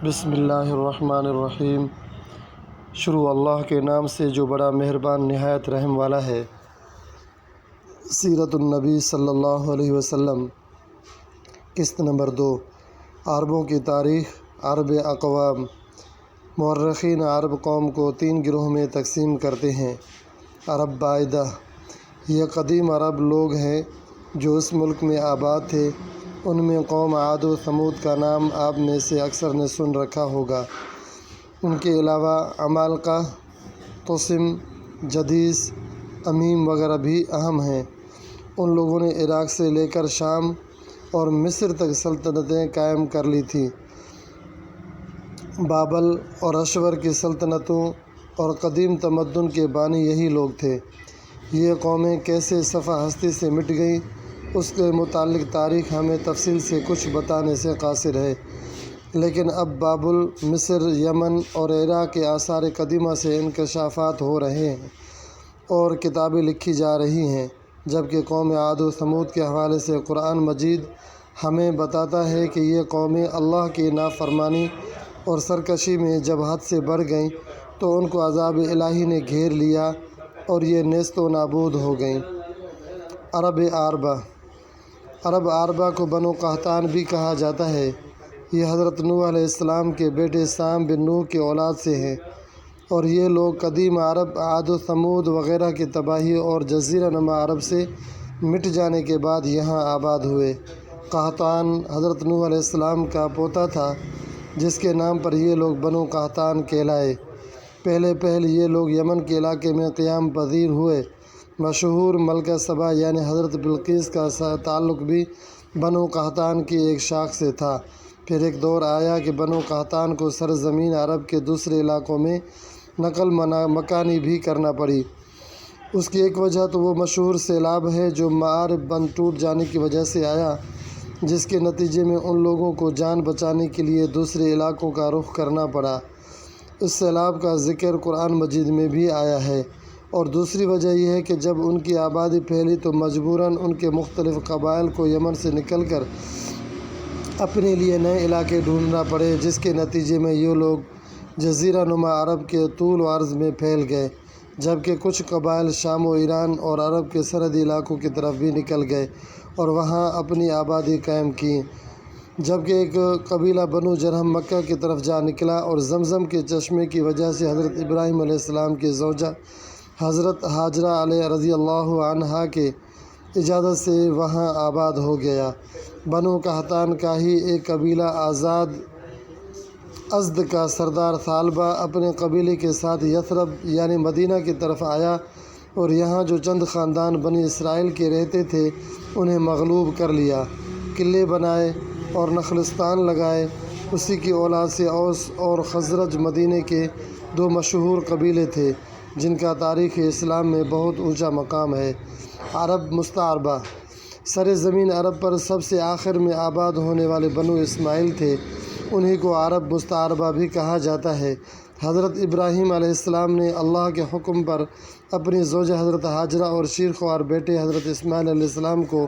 بسم اللہ الرحمن الرحیم۔ شروع اللہ کے نام سے جو بڑا مہربان نہایت رحم والا ہے۔ سیرت النبی صلی اللہ علیہ وسلم، قسط نمبر 2۔ عربوں کی تاریخ۔ عرب اقوام۔ مورخین عرب قوم کو 3 گروہ میں تقسیم کرتے ہیں۔ عرب بعیدہ، یہ قدیم عرب لوگ ہیں جو اس ملک میں آباد تھے۔ ان میں قوم عاد و ثمود کا نام آپ میں سے اکثر نے سن رکھا ہوگا۔ ان کے علاوہ عمالقہ، طسم، جدیث، امیم وغیرہ بھی اہم ہیں۔ ان لوگوں نے عراق سے لے کر شام اور مصر تک سلطنتیں قائم کر لی تھیں۔ بابل اور اشور کی سلطنتوں اور قدیم تمدن کے بانی یہی لوگ تھے۔ یہ قومیں کیسے صفحہ ہستی سے مٹ گئیں، اس کے متعلق تاریخ ہمیں تفصیل سے کچھ بتانے سے قاصر ہے، لیکن اب بابل، مصر، یمن اور عراق کے آثار قدیمہ سے انکشافات ہو رہے ہیں اور کتابیں لکھی جا رہی ہیں، جبکہ قوم عاد و ثمود کے حوالے سے قرآن مجید ہمیں بتاتا ہے کہ یہ قومیں اللہ کی نافرمانی اور سرکشی میں جب حد سے بڑھ گئیں تو ان کو عذاب الہی نے گھیر لیا اور یہ نیست و نابود ہو گئیں۔ عرب عاربہ۔ عرب عاربہ کو بنو قحطان بھی کہا جاتا ہے۔ یہ حضرت نوح علیہ السلام کے بیٹے سام بن نوح کی اولاد سے ہیں، اور یہ لوگ قدیم عرب عاد و ثمود وغیرہ کی تباہی اور جزیرہ نما عرب سے مٹ جانے کے بعد یہاں آباد ہوئے۔ قحطان حضرت نوح علیہ السلام کا پوتا تھا، جس کے نام پر یہ لوگ بنو قحطان کہلائے۔ پہلے یہ لوگ یمن کے علاقے میں قیام پذیر ہوئے۔ مشہور ملکہ سبا یعنی حضرت بلقیس کا تعلق بھی بنو قحطان کی ایک شاخ سے تھا۔ پھر ایک دور آیا کہ بنو قحطان کو سرزمین عرب کے دوسرے علاقوں میں نقل مکانی بھی کرنا پڑی۔ اس کی ایک وجہ تو وہ مشہور سیلاب ہے جو معارب بند ٹوٹ جانے کی وجہ سے آیا، جس کے نتیجے میں ان لوگوں کو جان بچانے کے لیے دوسرے علاقوں کا رخ کرنا پڑا۔ اس سیلاب کا ذکر قرآن مجید میں بھی آیا ہے۔ اور دوسری وجہ یہ ہے کہ جب ان کی آبادی پھیلی تو مجبوراً ان کے مختلف قبائل کو یمن سے نکل کر اپنے لیے نئے علاقے ڈھونڈنا پڑے، جس کے نتیجے میں یہ لوگ جزیرہ نما عرب کے طول و عرض میں پھیل گئے، جبکہ کچھ قبائل شام و ایران اور عرب کے سرحدی علاقوں کی طرف بھی نکل گئے اور وہاں اپنی آبادی قائم کی، جبکہ ایک قبیلہ بنو جرہم مکہ کی طرف جا نکلا اور زمزم کے چشمے کی وجہ سے حضرت ابراہیم علیہ السلام کی زوجہ حضرت ہاجرہ علیہ رضی اللہ عنہا کے اجازت سے وہاں آباد ہو گیا۔ بنو قحطان کا ہی ایک قبیلہ ازد کا سردار ثعلبہ اپنے قبیلے کے ساتھ یثرب یعنی مدینہ کی طرف آیا اور یہاں جو چند خاندان بنی اسرائیل کے رہتے تھے انہیں مغلوب کر لیا، قلعے بنائے اور نخلستان لگائے۔ اسی کی اولاد سے اوس اور خزرج مدینہ کے 2 مشہور قبیلے تھے جن کا تاریخ اسلام میں بہت اونچا مقام ہے۔ عرب مستعربہ۔ سرزمین عرب پر سب سے آخر میں آباد ہونے والے بنو اسماعیل تھے، انہی کو عرب مستعربہ بھی کہا جاتا ہے۔ حضرت ابراہیم علیہ السلام نے اللہ کے حکم پر اپنی زوجہ حضرت ہاجرہ اور شیرخوار بیٹے حضرت اسماعیل علیہ السلام کو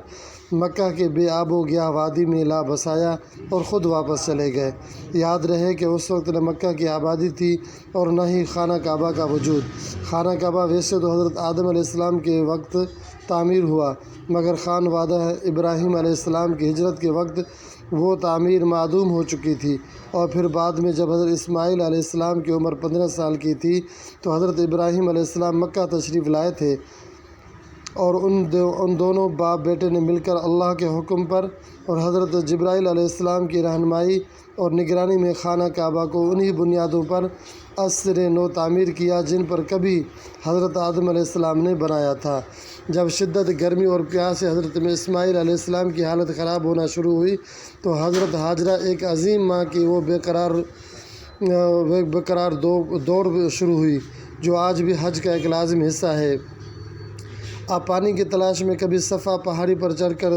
مکہ کے بے آب و گیاہ وادی میں لا بسایا اور خود واپس چلے گئے۔ یاد رہے کہ اس وقت نہ مکہ کی آبادی تھی اور نہ ہی خانہ کعبہ کا وجود۔ خانہ کعبہ ویسے تو حضرت آدم علیہ السلام کے وقت تعمیر ہوا، مگر خانوادہ ابراہیم علیہ السلام کی ہجرت کے وقت وہ تعمیر معدوم ہو چکی تھی، اور پھر بعد میں جب حضرت اسماعیل علیہ السلام کی عمر 15 سال کی تھی تو حضرت ابراہیم علیہ السلام مکہ تشریف لائے تھے، اور ان دونوں باپ بیٹے نے مل کر اللہ کے حکم پر اور حضرت جبرائیل علیہ السلام کی رہنمائی اور نگرانی میں خانہ کعبہ کو انہی بنیادوں پر از سرِ نو تعمیر کیا جن پر کبھی حضرت آدم علیہ السلام نے بنایا تھا۔ جب شدت گرمی اور پیاس سے حضرت اسماعیل علیہ السلام کی حالت خراب ہونا شروع ہوئی تو حضرت ہاجرہ ایک عظیم ماں کی وہ بے قرار دوڑ شروع ہوئی جو آج بھی حج کا ایک لازم حصہ ہے۔ آپ پانی کی تلاش میں کبھی صفا پہاڑی پر چڑھ کر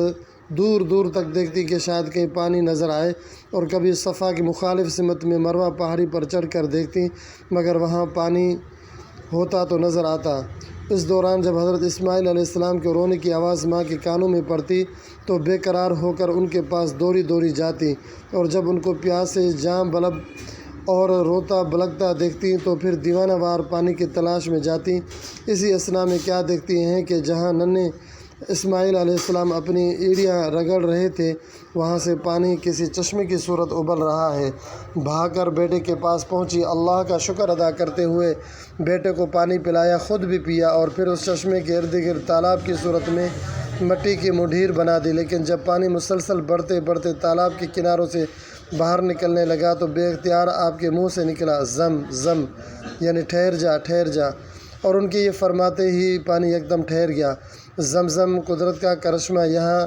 دور دور تک دیکھتی کہ شاید کہیں پانی نظر آئے، اور کبھی صفا کی مخالف سمت میں مروہ پہاڑی پر چڑھ کر دیکھتی، مگر وہاں پانی ہوتا تو نظر آتا۔ اس دوران جب حضرت اسماعیل علیہ السلام کے رونے کی آواز ماں کے کانوں میں پڑتی تو بے قرار ہو کر ان کے پاس دوڑی دوڑی جاتی، اور جب ان کو پیاس سے جام بلب اور روتا بلکتا دیکھتی تو پھر دیوانہ وار پانی کی تلاش میں جاتی۔ اسی اثناء میں کیا دیکھتی ہیں کہ جہاں ننھے اسماعیل علیہ السلام اپنی ایڑیاں رگڑ رہے تھے وہاں سے پانی کسی چشمے کی صورت ابل رہا ہے۔ بھاگ کر بیٹے کے پاس پہنچی، اللہ کا شکر ادا کرتے ہوئے بیٹے کو پانی پلایا، خود بھی پیا، اور پھر اس چشمے کے ارد گرد تالاب کی صورت میں مٹی کی منڈھیر بنا دی۔ لیکن جب پانی مسلسل بڑھتے بڑھتے تالاب کے کناروں سے باہر نکلنے لگا تو بے اختیار آپ کے منہ سے نکلا زم زم، یعنی ٹھہر جا ٹھہر جا، اور ان کے یہ فرماتے ہی پانی یکدم ٹھہر گیا۔ زمزم قدرت کا کرشمہ۔ یہاں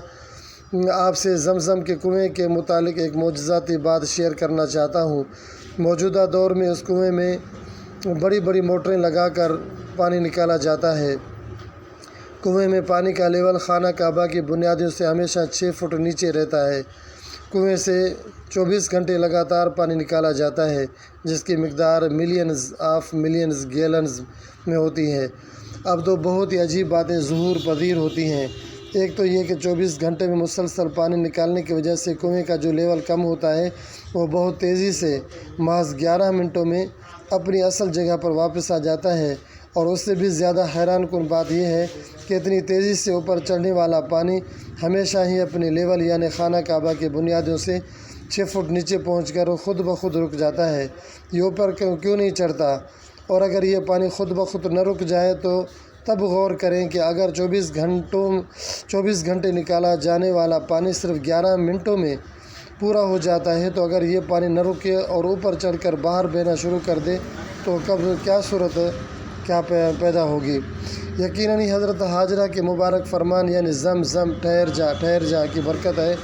آپ سے زمزم کے کنویں کے متعلق ایک معجزاتی بات شیئر کرنا چاہتا ہوں۔ موجودہ دور میں اس کنویں میں بڑی بڑی موٹریں لگا کر پانی نکالا جاتا ہے۔ کنویں میں پانی کا لیول خانہ کعبہ کی بنیادوں سے ہمیشہ 6 فٹ نیچے رہتا ہے۔ کنویں سے 24 گھنٹے لگاتار پانی نکالا جاتا ہے، جس کی مقدار ملینز آف ملینز گیلنز میں ہوتی ہے۔ اب دو بہت ہی عجیب باتیں ظہور پذیر ہوتی ہیں۔ ایک تو یہ کہ 24 گھنٹے میں مسلسل پانی نکالنے کی وجہ سے کنویں کا جو لیول کم ہوتا ہے وہ بہت تیزی سے محض 11 منٹوں میں اپنی اصل جگہ پر واپس آ جاتا ہے، اور اس سے بھی زیادہ حیران کن بات یہ ہے کہ اتنی تیزی سے اوپر چڑھنے والا پانی ہمیشہ ہی اپنے لیول یعنی خانہ کعبہ کی بنیادوں سے 6 فٹ نیچے پہنچ کر خود بخود رک جاتا ہے۔ یہ اوپر کیوں نہیں چڑھتا؟ اور اگر یہ پانی خود بخود نہ رک جائے تو تب غور کریں کہ اگر 24 گھنٹے نکالا جانے والا پانی صرف 11 منٹوں میں پورا ہو جاتا ہے، تو اگر یہ پانی نہ رکے اور اوپر چڑھ کر باہر بہنا شروع کر دے تو کب کیا صورت پیدا ہوگی؟ یقیناً ہی حضرت حاجرہ کے مبارک فرمان یعنی زم زم ٹھہر جا کی برکت ہے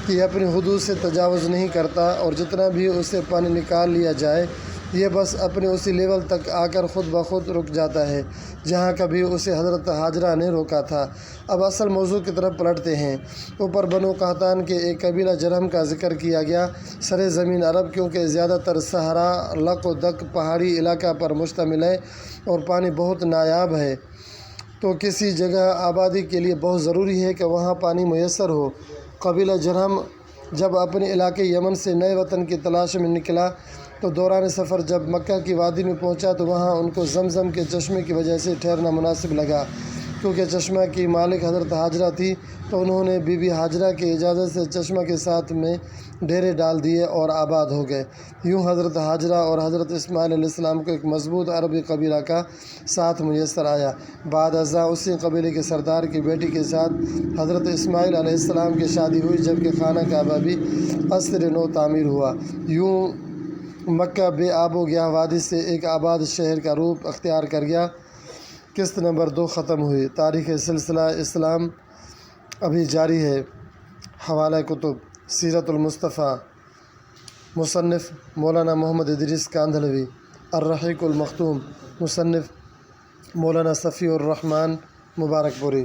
کہ یہ اپنی حدود سے تجاوز نہیں کرتا، اور جتنا بھی اسے پانی نکال لیا جائے یہ بس اپنے اسی لیول تک آ کر خود بخود رک جاتا ہے جہاں کبھی اسے حضرت حاجرہ نے روکا تھا۔ اب اصل موضوع کی طرف پلٹتے ہیں۔ اوپر بنو قحطان کے ایک قبیلہ جرہم کا ذکر کیا گیا۔ سر زمین عرب کیونکہ زیادہ تر صحرا لق و دق پہاڑی علاقہ پر مشتمل ہے اور پانی بہت نایاب ہے، تو کسی جگہ آبادی کے لیے بہت ضروری ہے کہ وہاں پانی میسر ہو۔ قبیلہ جرہم جب اپنے علاقے یمن سے نئے وطن کی تلاش میں نکلا تو دوران سفر جب مکہ کی وادی میں پہنچا تو وہاں ان کو زمزم کے چشمے کی وجہ سے ٹھہرنا مناسب لگا۔ کیونکہ چشمہ کی مالک حضرت حاجرہ تھی تو انہوں نے بی بی حاجرہ کی اجازت سے چشمہ کے ساتھ میں ڈیرے ڈال دیے اور آباد ہو گئے۔ یوں حضرت حاجرہ اور حضرت اسماعیل علیہ السلام کو ایک مضبوط عربی قبیلہ کا ساتھ میسر آیا۔ بعد ازاں اسی قبیلے کے سردار کی بیٹی کے ساتھ حضرت اسماعیل علیہ السلام کی شادی ہوئی، جبکہ خانہ کعبہ بھی عصر نو تعمیر ہوا۔ یوں مکہ بے آب و گیاہ وادی سے ایک آباد شہر کا روپ اختیار کر گیا۔ قسط نمبر 2 ختم ہوئی۔ تاریخ سلسلہ اسلام ابھی جاری ہے۔ حوالہ کتب: سیرت المصطفیٰ، مصنف مولانا محمد ادریس کاندھلوی۔ الرحیق المختوم، مصنف مولانا صفی الرحمن مبارک پوری۔